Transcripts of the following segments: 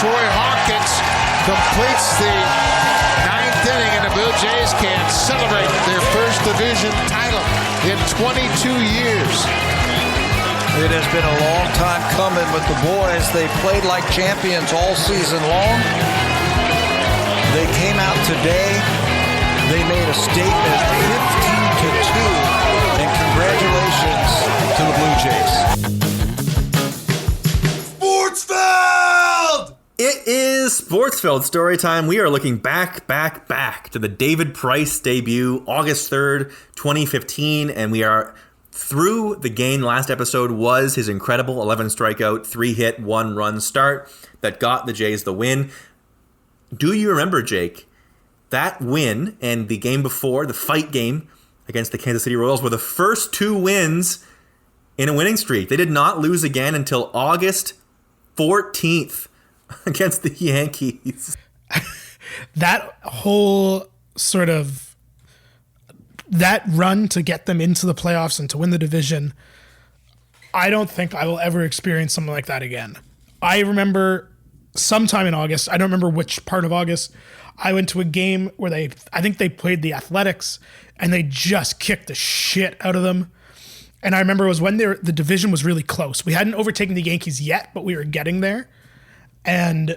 Troy Hawkins completes the ninth inning, and the Blue Jays can celebrate their first division title in 22 years. It has been a long time coming with the boys. They played like champions all season long. They came out today. They made a statement, 15-2, and congratulations to the Blue Jays. Sportsfeld! It is Sportsfeld Storytime. We are looking back to the David Price debut, August 3rd, 2015, and we are through the game. Last episode was his incredible 11 strikeout, 3-hit, 1-run start that got the Jays the win. Do you remember, Jake, that win and the game before, the fight game against the Kansas City Royals, were the first two wins in a winning streak. They did not lose again until August 14th against the Yankees. That whole sort of that run to get them into the playoffs and to win the division, I don't think I will ever experience something like that again. I remember sometime in August, I don't remember which part of August, I went to a game where I think they played the Athletics and they just kicked the shit out of them. And I remember it was when the division was really close. We hadn't overtaken the Yankees yet, but we were getting there. And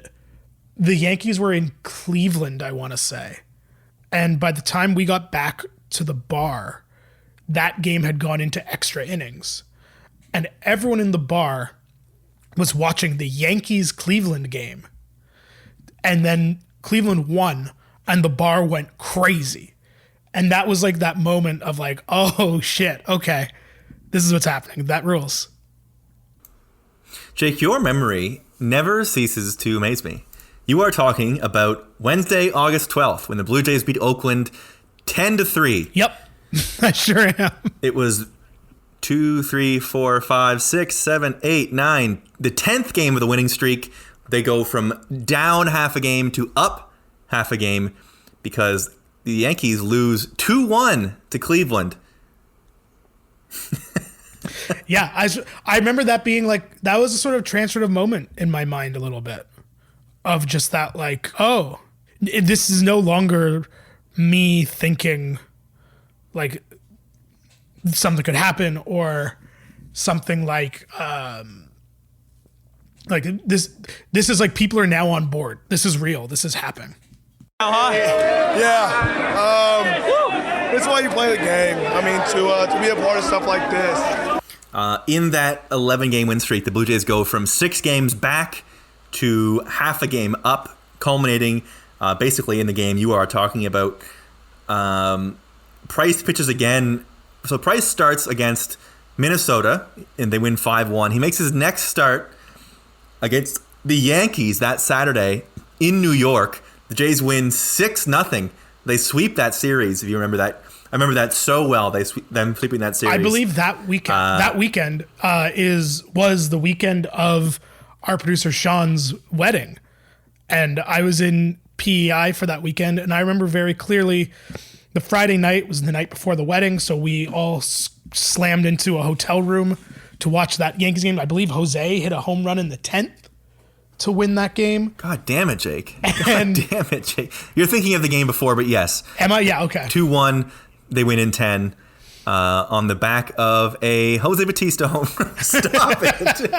the Yankees were in Cleveland, I want to say. And by the time we got back to the bar, that game had gone into extra innings. And everyone in the bar was watching the Yankees-Cleveland game. And then Cleveland won, and the bar went crazy. And that was like that moment of like, oh shit, okay, this is what's happening. That rules. Jake, your memory never ceases to amaze me. You are talking about Wednesday, August 12th, when the Blue Jays beat Oakland 10-3. Yep, I sure am. It was 2, 3, 4, 5, 6, 7, 8, 9. The 10th game of the winning streak. They go from down half a game to up half a game because the Yankees lose 2-1 to Cleveland. Yeah, I remember that being like, that was a sort of transformative moment in my mind a little bit of just that, like, oh, this is no longer me thinking like something could happen or something like this is like people are now on board. This is real. This is happening. Yeah. That's why you play the game. I mean, to be a part of stuff like this. In that 11-game win streak, the Blue Jays go from 6 games back to half a game up, culminating basically in the game you are talking about. Price pitches again. So Price starts against Minnesota, and they win 5-1. He makes his next start against the Yankees that Saturday in New York. The Jays win 6-0. They sweep that series, if you remember that. I remember that so well. Them sweeping that series. I believe that weekend was the weekend of our producer Sean's wedding, and I was in PEI for that weekend, and I remember very clearly the Friday night was the night before the wedding, so we all slammed into a hotel room to watch that Yankees game. I believe Jose hit a home run in the 10th to win that game. God damn it, Jake. God damn it, Jake. You're thinking of the game before, but yes. Am I? Yeah, okay. 2-1, they win in 10 on the back of a Jose Bautista home run. Stop it.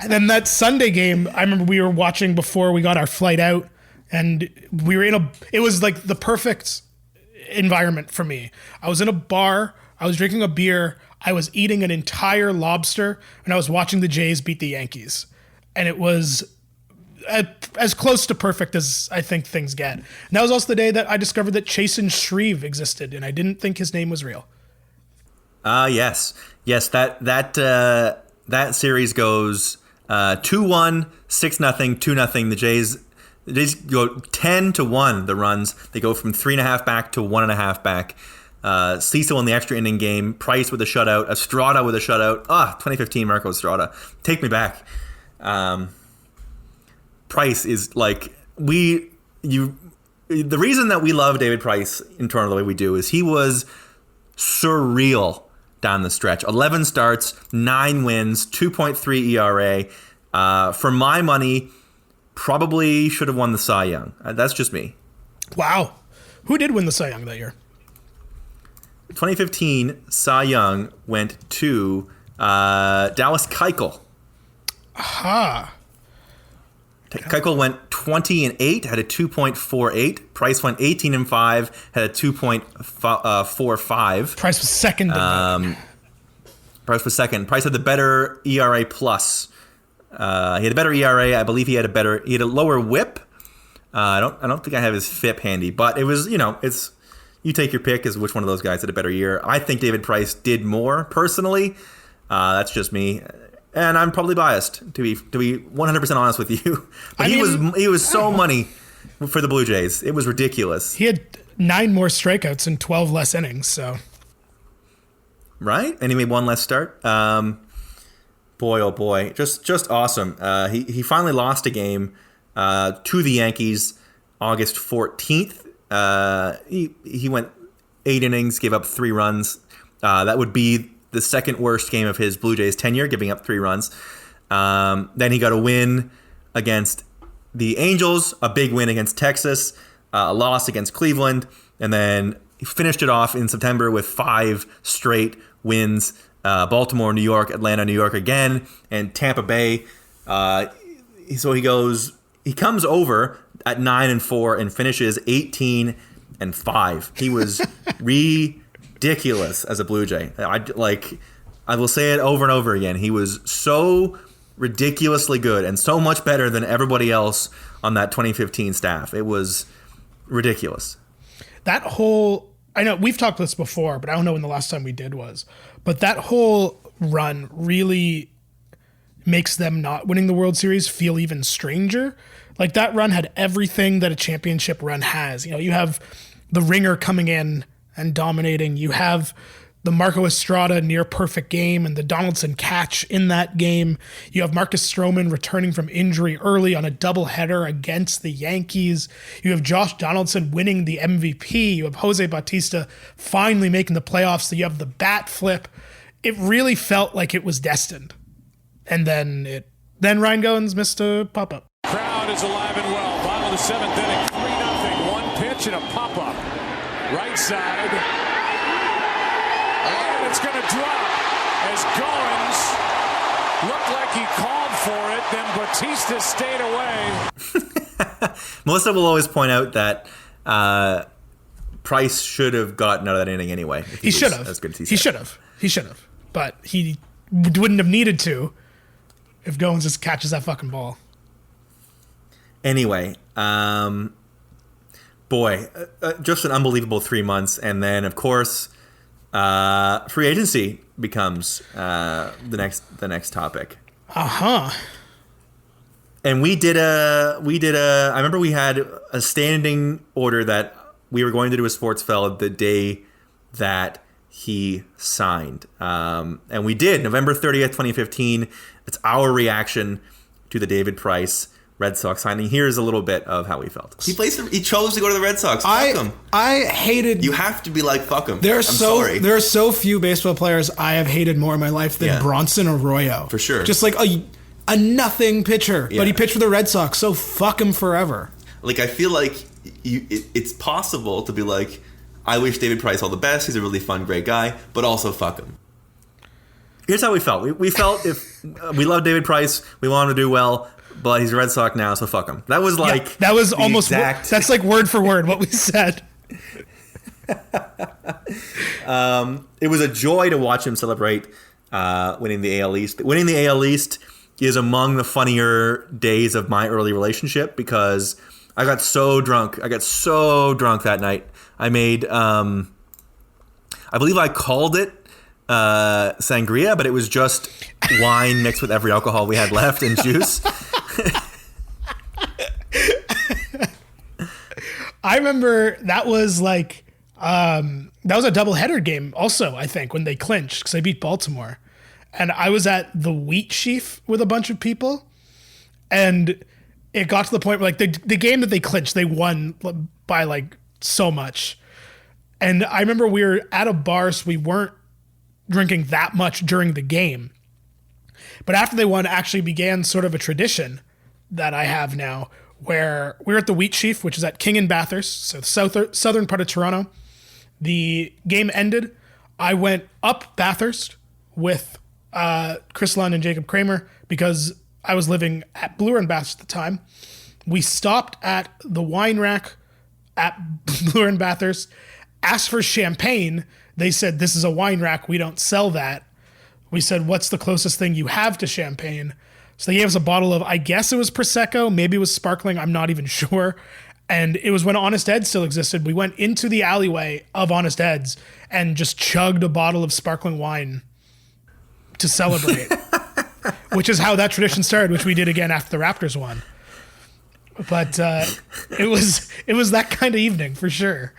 And then that Sunday game, I remember we were watching before we got our flight out, and we were it was like the perfect environment for me. I was in a bar, I was drinking a beer, I was eating an entire lobster, and I was watching the Jays beat the Yankees. And it was as close to perfect as I think things get. And that was also the day that I discovered that Chasen Shreve existed, and I didn't think his name was real. Yes. That series goes 2-1, 6-0, 2-0. The Jays go 10-1, the runs. They go from 3.5 back to 1.5 back. Cecil in the extra inning game, Price with a shutout, Estrada with a shutout. 2015 Marco Estrada. Take me back. Price is like, the reason that we love David Price in Toronto the way we do is he was surreal down the stretch. 11 starts, 9 wins, 2.3 ERA. For my money, probably should have won the Cy Young. That's just me. Wow. Who did win the Cy Young that year? 2015 Cy Young went to Dallas Keuchel. Aha. Keuchel went 20-8, had a 2.48. Price went 18-5, had a 2.45. Price was second. Price was second. Price had the better ERA plus. He had a better ERA. I believe he had a lower WHIP. I don't think I have his FIP handy, but it was, it's, you take your pick as which one of those guys had a better year. I think David Price did more personally. That's just me. And I'm probably biased, to be 100% honest with you. But he was so money for the Blue Jays. It was ridiculous. He had 9 more strikeouts and 12 less innings. So, right? And he made 1 less start. Boy, oh boy, just awesome. He finally lost a game to the Yankees August 14th. He went 8 innings, gave up 3 runs. That would be the second worst game of his Blue Jays tenure, giving up 3 runs. Then he got a win against the Angels, a big win against Texas, a loss against Cleveland, and then he finished it off in September with 5 straight wins. Baltimore, New York, Atlanta, New York again, and Tampa Bay. So he comes over at 9-4 and finishes 18-5. He was ridiculous as a Blue Jay. I will say it over and over again. He was so ridiculously good and so much better than everybody else on that 2015 staff. It was ridiculous. That whole, I know we've talked this before, but I don't know when the last time we did was. But that whole run really makes them not winning the World Series feel even stranger. Like, that run had everything that a championship run has. You have the ringer coming in and dominating. You have the Marco Estrada near perfect game and the Donaldson catch in that game. You have Marcus Stroman returning from injury early on a doubleheader against the Yankees. You have Josh Donaldson winning the MVP. You have Jose Bautista finally making the playoffs. So you have the bat flip. It really felt like it was destined. And then Ryan Goins missed a pop-up. Crowd is alive and well. Bottom of the 7th inning, 3-0. 1 pitch and a pop-up. Right side. And it's going to drop as Goins looked like he called for it. Then Bautista stayed away. Melissa will always point out that Price should have gotten out of that inning anyway. He should have. As good as he should have. But he wouldn't have needed to if Goins just catches that fucking ball. Anyway, just an unbelievable 3 months. And then, of course, free agency becomes the next topic. Uh-huh. And I remember we had a standing order that we were going to do a Sportsfeld the day that he signed. And we did, November 30th, 2015. It's our reaction to the David Price Red Sox signing. Here's a little bit of how we felt. He chose to go to the Red Sox. Fuck him. I hated. You have to be like, fuck him. There are so few baseball players I have hated more in my life than Bronson Arroyo. For sure. Just like a nothing pitcher, but he pitched for the Red Sox, so fuck him forever. Like, I feel like it's possible to be like, I wish David Price all the best. He's a really fun, great guy, but also fuck him. Here's how we felt. We felt if we love David Price, we want him to do well, but he's a Red Sox now, so fuck him. That was like that was almost exact. That's like word for word what we said. It was a joy to watch him celebrate winning the AL East. Winning the AL East is among the funnier days of my early relationship because I got so drunk. That night. I made, I believe I called it sangria, but it was just wine mixed with every alcohol we had left and juice. I remember that was like, that was a doubleheader game also, I think, when they clinched because they beat Baltimore. And I was at the Wheat Sheaf with a bunch of people. And it got to the point where like the game that they clinched, they won by like so much. And I remember we were at a bar, so we weren't drinking that much during the game. But after they won, actually began sort of a tradition that I have now, where we're at the Wheat Sheaf, which is at King and Bathurst, so the southern part of Toronto. The game ended. I went up Bathurst with Chris Lund and Jacob Kramer because I was living at Bloor and Bathurst at the time. We stopped at the wine rack at Bloor and Bathurst, asked for champagne. They said, "This is a wine rack. We don't sell that." We said, "What's the closest thing you have to champagne?" So they gave us a bottle of, I guess it was Prosecco, maybe it was sparkling, I'm not even sure. And it was when Honest Ed's still existed. We went into the alleyway of Honest Ed's and just chugged a bottle of sparkling wine to celebrate, which is how that tradition started, which we did again after the Raptors won. But it was that kind of evening for sure.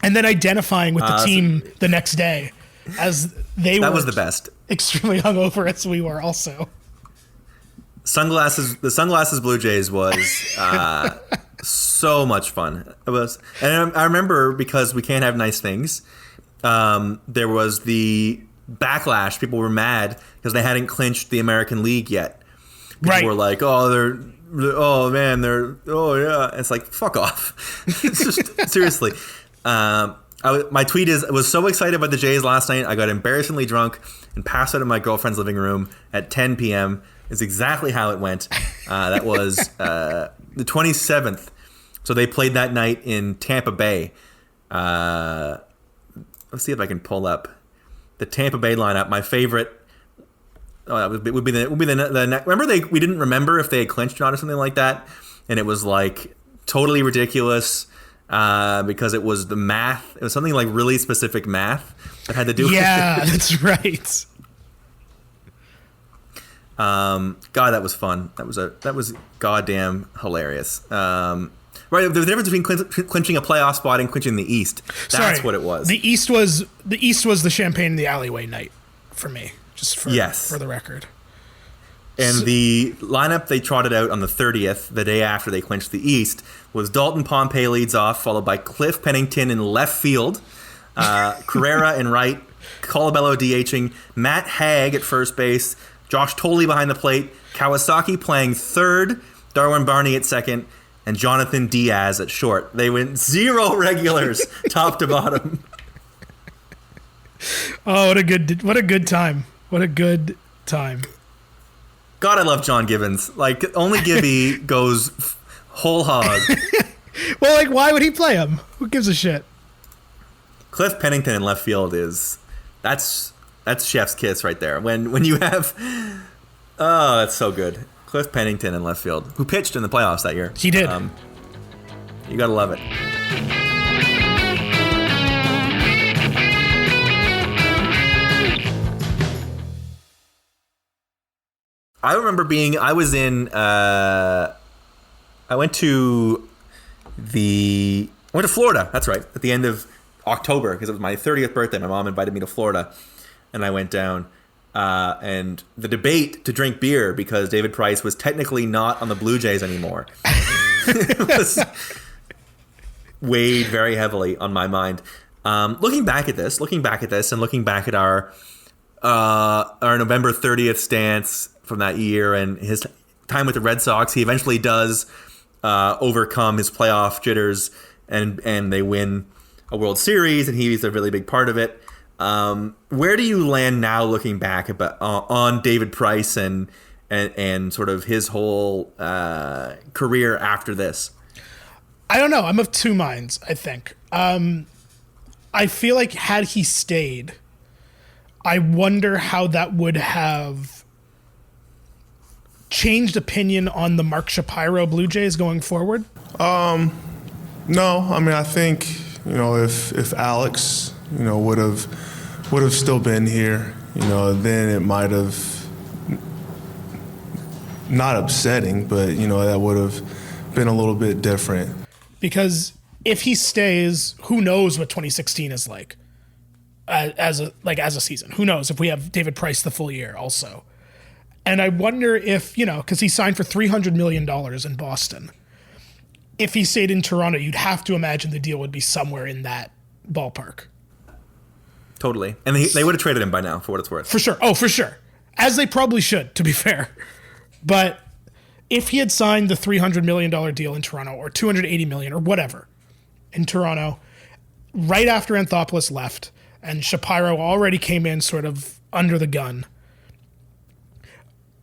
And then identifying with the team the next day, as they were. That was the best. Extremely hungover as we were also. The Sunglasses Blue Jays was so much fun. It was, and I remember, because we can't have nice things, there was the backlash. People were mad because they hadn't clinched the American League yet. People were like, "Oh, yeah." It's like, fuck off. It's just seriously. My tweet is, I was so excited about the Jays last night, I got embarrassingly drunk and passed out in my girlfriend's living room at 10 p.m. Is exactly how it went. That was the 27th. So they played that night in Tampa Bay. Let's see if I can pull up the Tampa Bay lineup. My favorite. Oh, that would be the remember we didn't remember if they had clinched or not or something like that, and it was like totally ridiculous. Because it was the math. It was something like really specific math that had to do with it. Yeah, that's right. God, that was fun. That was goddamn hilarious. Right, the difference between clinching a playoff spot and clinching the East. That's what it was. The East was the champagne in the alleyway night for me, just for the record. And the lineup they trotted out on the 30th, the day after they clinched the East, was Dalton Pompey leads off, followed by Cliff Pennington in left field, Carrera in right, Colabello DHing, Matt Haig at first base, Josh Tolley behind the plate, Kawasaki playing third, Darwin Barney at second, and Jonathan Diaz at short. They went 0 regulars, top to bottom. Oh, what a good time! What a good time! God, I love John Gibbons. Like, only Gibby goes whole hog. Well, like, why would he play him? Who gives a shit? Cliff Pennington in left field that's chef's kiss right there. When you have, oh, that's so good. Cliff Pennington in left field, who pitched in the playoffs that year. He did. You gotta love it. I remember I went to Florida. That's right. At the end of October, because it was my 30th birthday. My mom invited me to Florida, and I went down. And the debate to drink beer, because David Price was technically not on the Blue Jays anymore, it was weighed very heavily on my mind. Looking back at this, and looking back at our November 30th stance from that year and his time with the Red Sox, he eventually does overcome his playoff jitters and they win a World Series, and he's a really big part of it. Where do you land now, looking back on David Price and sort of his whole career after this? I don't know. I'm of two minds, I think. I feel like had he stayed, I wonder how that would have changed opinion on the Mark Shapiro Blue Jays going forward. No, I mean, I think, if Alex, would have still been here, then it might have, not upsetting, but, that would have been a little bit different. Because if he stays, who knows what 2016 is like as a season. Who knows if we have David Price the full year also. And I wonder if, because he signed for $300 million in Boston. If he stayed in Toronto, you'd have to imagine the deal would be somewhere in that ballpark. Totally. And they would have traded him by now, for what it's worth. For sure. Oh, for sure. As they probably should, to be fair. But if he had signed the $300 million deal in Toronto or $280 million or whatever in Toronto, right after Anthopoulos left and Shapiro already came in sort of under the gun,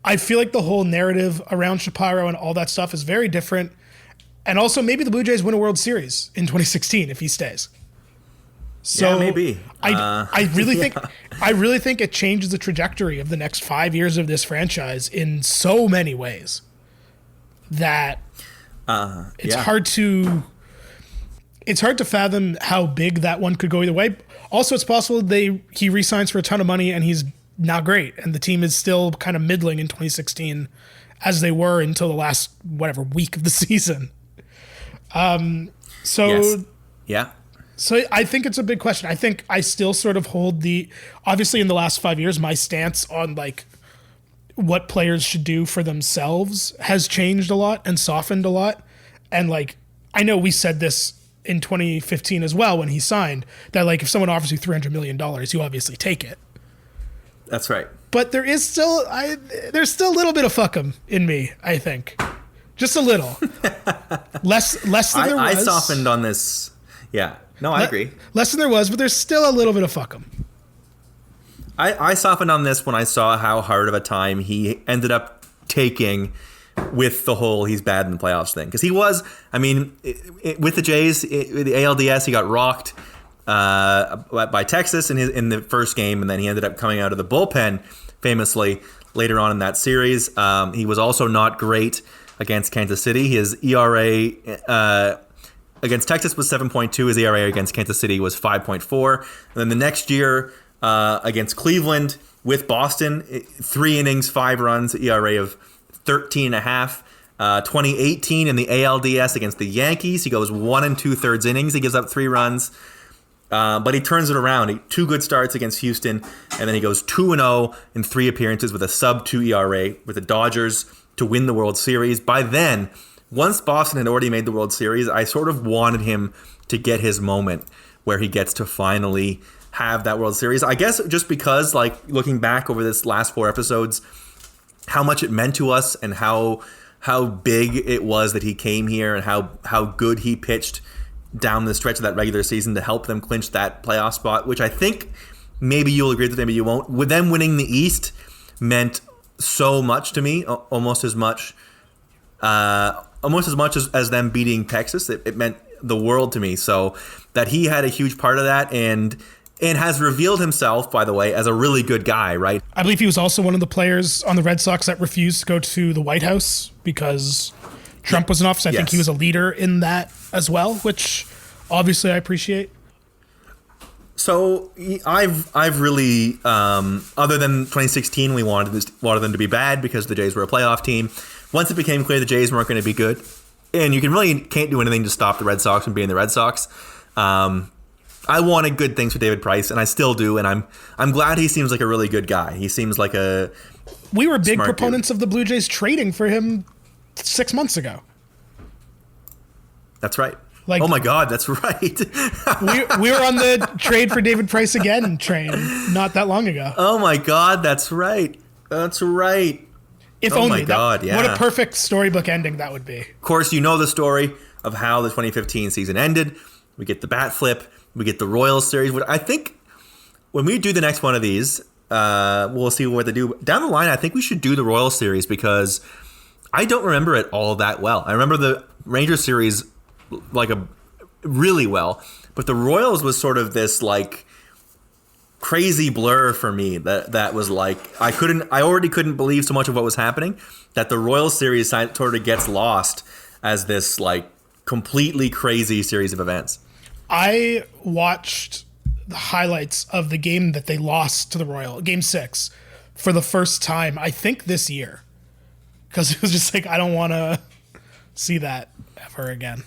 I feel like the whole narrative around Shapiro and all that stuff is very different. And also maybe the Blue Jays win a World Series in 2016 if he stays. So yeah, maybe. I really think it changes the trajectory of the next 5 years of this franchise in so many ways that it's hard to fathom how big that one could go either way. Also, it's possible he re-signs for a ton of money and he's not great, and the team is still kind of middling in 2016 as they were until the last week of the season. So I think it's a big question. I think I still sort of hold obviously in the last 5 years, my stance on like what players should do for themselves has changed a lot and softened a lot. And like, I know we said this in 2015 as well when he signed, that like if someone offers you $300 million, you obviously take it. That's right. But there's still a little bit of fuck 'em in me, I think. Just a little. less than there was. I softened on this. Yeah. No, I agree. Less than there was, but there's still a little bit of fuck 'em. I softened on this when I saw how hard of a time he ended up taking with the whole he's bad in the playoffs thing. Because he was, I mean, with the Jays, the ALDS, he got rocked by Texas in the first game, and then he ended up coming out of the bullpen famously later on in that series. He was also not great against Kansas City. His ERA against Texas was 7.2. His ERA against Kansas City was 5.4. And then the next year against Cleveland with Boston, 3 innings, 5 runs, ERA of 13.5. 2018 in the ALDS against the Yankees, he goes 1 2/3 innings. He gives up 3 runs. But he turns it around. 2 good starts against Houston, and then he goes 2-0 in 3 appearances with a sub-2 ERA with the Dodgers to win the World Series. By then, once Boston had already made the World Series, I sort of wanted him to get his moment where he gets to finally have that World Series. I guess just because, like, looking back over this last 4 episodes, how much it meant to us and how big it was that he came here and how good he pitched down the stretch of that regular season to help them clinch that playoff spot, which I think maybe you'll agree with, maybe you won't. With them winning the East meant so much to me, almost as much as them beating Texas. It meant the world to me. So that he had a huge part of that and has revealed himself, by the way, as a really good guy, right? I believe he was also one of the players on the Red Sox that refused to go to the White House because Trump was in office. I think he was a leader in that as well, which obviously I appreciate. So I've really, other than 2016, we wanted them to be bad because the Jays were a playoff team. Once it became clear the Jays weren't going to be good, and you can't do anything to stop the Red Sox from being the Red Sox. I wanted good things for David Price, and I still do, and I'm glad he seems like a really good guy. He seems like a We were big proponents of the Blue Jays trading for him 6 months ago. That's right. Like, oh my God, that's right. we were on the trade for David Price again train not that long ago. Oh my God, that's right. That's right. If oh only. My God, yeah. What a perfect storybook ending that would be. Of course, you know the story of how the 2015 season ended. We get the bat flip. We get the Royals series. I think when we do the next one of these, we'll see what they do. Down the line, I think we should do the Royals series because I don't remember it all that well. I remember the Rangers series really well, but the Royals was sort of this like crazy blur for me that was like I already couldn't believe so much of what was happening that the Royals series sort of gets lost as this like completely crazy series of events. I watched the highlights of the game that they lost to the Royals, Game 6, for the first time, I think this year. Because it was just like, I don't want to see that ever again.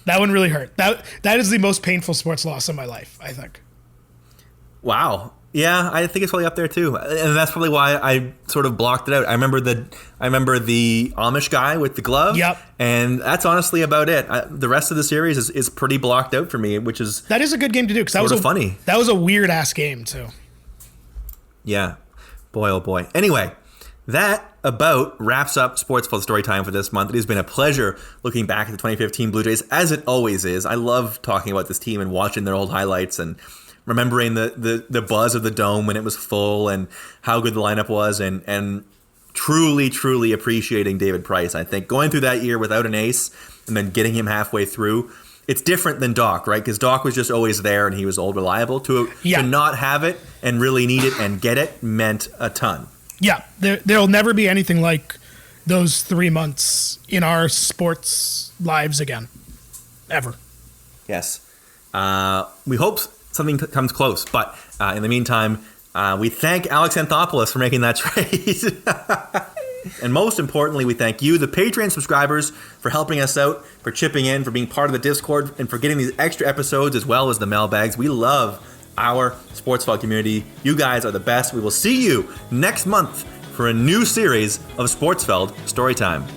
That one really hurt. That is the most painful sports loss in my life, I think. Wow. Yeah, I think it's probably up there too, and that's probably why I sort of blocked it out. I remember the Amish guy with the glove. Yep. And that's honestly about it. The rest of the series is pretty blocked out for me, which is that is a good game to do because that was funny. That was a weird ass game too. Yeah, Boy, oh boy. Anyway, that about wraps up Sportsfeld Storytime for this month. It has been a pleasure looking back at the 2015 Blue Jays, as it always is. I love talking about this team and watching their old highlights and remembering the buzz of the dome when it was full and how good the lineup was, and truly, truly appreciating David Price. I think going through that year without an ace and then getting him halfway through, it's different than Doc, right? Because Doc was just always there and he was old reliable. To not have it and really need it and get it meant a ton. Yeah, there'll never be anything like those 3 months in our sports lives again. Ever. Yes. We hope something comes close. But in the meantime, we thank Alex Anthopoulos for making that trade. And most importantly, we thank you, the Patreon subscribers, for helping us out, for chipping in, for being part of the Discord, and for getting these extra episodes as well as the mailbags. We love our Sportsfeld community. You guys are the best. We will see you next month for a new series of Sportsfeld Storytime.